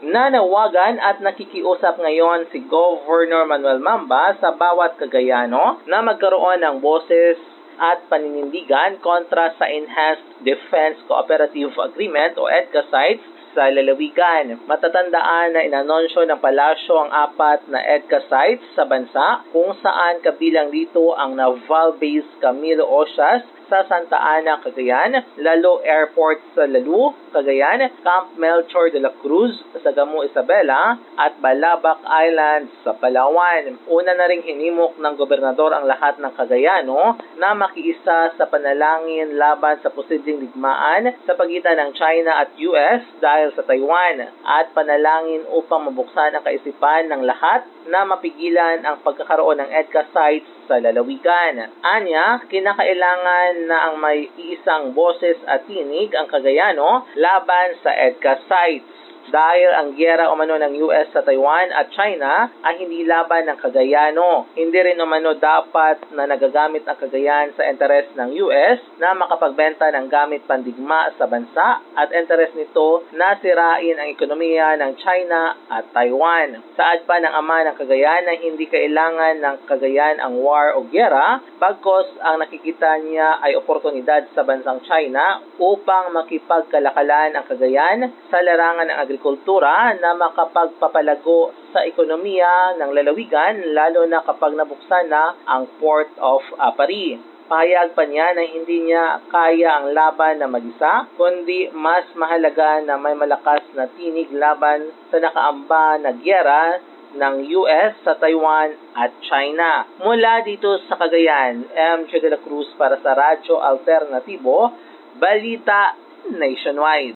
Nanawagan at nakikiusap ngayon si Governor Manuel Mamba sa bawat Cagayano na magkaroon ng boses at paninindigan kontra sa Enhanced Defense Cooperative Agreement o EDCA sites sa lalawigan. Matatandaan na inanunsyo ng palasyo ang 4 na EDCA sites sa bansa kung saan kabilang dito ang Naval Base Camilo Osias sa Santa Ana, Cagayan, Lalo Airport sa Lalu, Cagayan, Camp Melchor de la Cruz sa Gamu Isabela at Balabac Island sa Palawan. Una na ring hinimok ng gobernador ang lahat ng Cagayano na makiisa sa panalangin laban sa posibleng digmaan sa pagitan ng China at US dahil sa Taiwan at panalangin upang mabuksan ang kaisipan ng lahat na mapigilan ang pagkakaroon ng EDCA sites sa lalawigan. Anya, kinakailangan na ang may iisang boses at tinig ang Cagayano laban sa EDCA sites. Dahil ang giyera umano ng US sa Taiwan at China ay hindi laban ng Cagayano. Hindi rin umano dapat na nagagamit ang Cagayan sa interes ng US na makapagbenta ng gamit pandigma sa bansa at interes nito na sirain ang ekonomiya ng China at Taiwan. Saad pa ng ama ng Cagayan na hindi kailangan ng Cagayan ang war o giyera, bagkos ang nakikita niya ay oportunidad sa bansang China upang makipagkalakalan ang Cagayan sa larangan ng agrikultura na makapagpapalago sa ekonomiya ng lalawigan lalo na kapag nabuksan na ang Port of Apari. Pahayag pa niya na hindi niya kaya ang laban na mag-isa, kundi mas mahalaga na may malakas na tinig laban sa nakaamba na giyera ng US sa Taiwan at China. Mula dito sa Cagayan, MJ de la Cruz para sa Radyo Alternatibo, Balita Nationwide.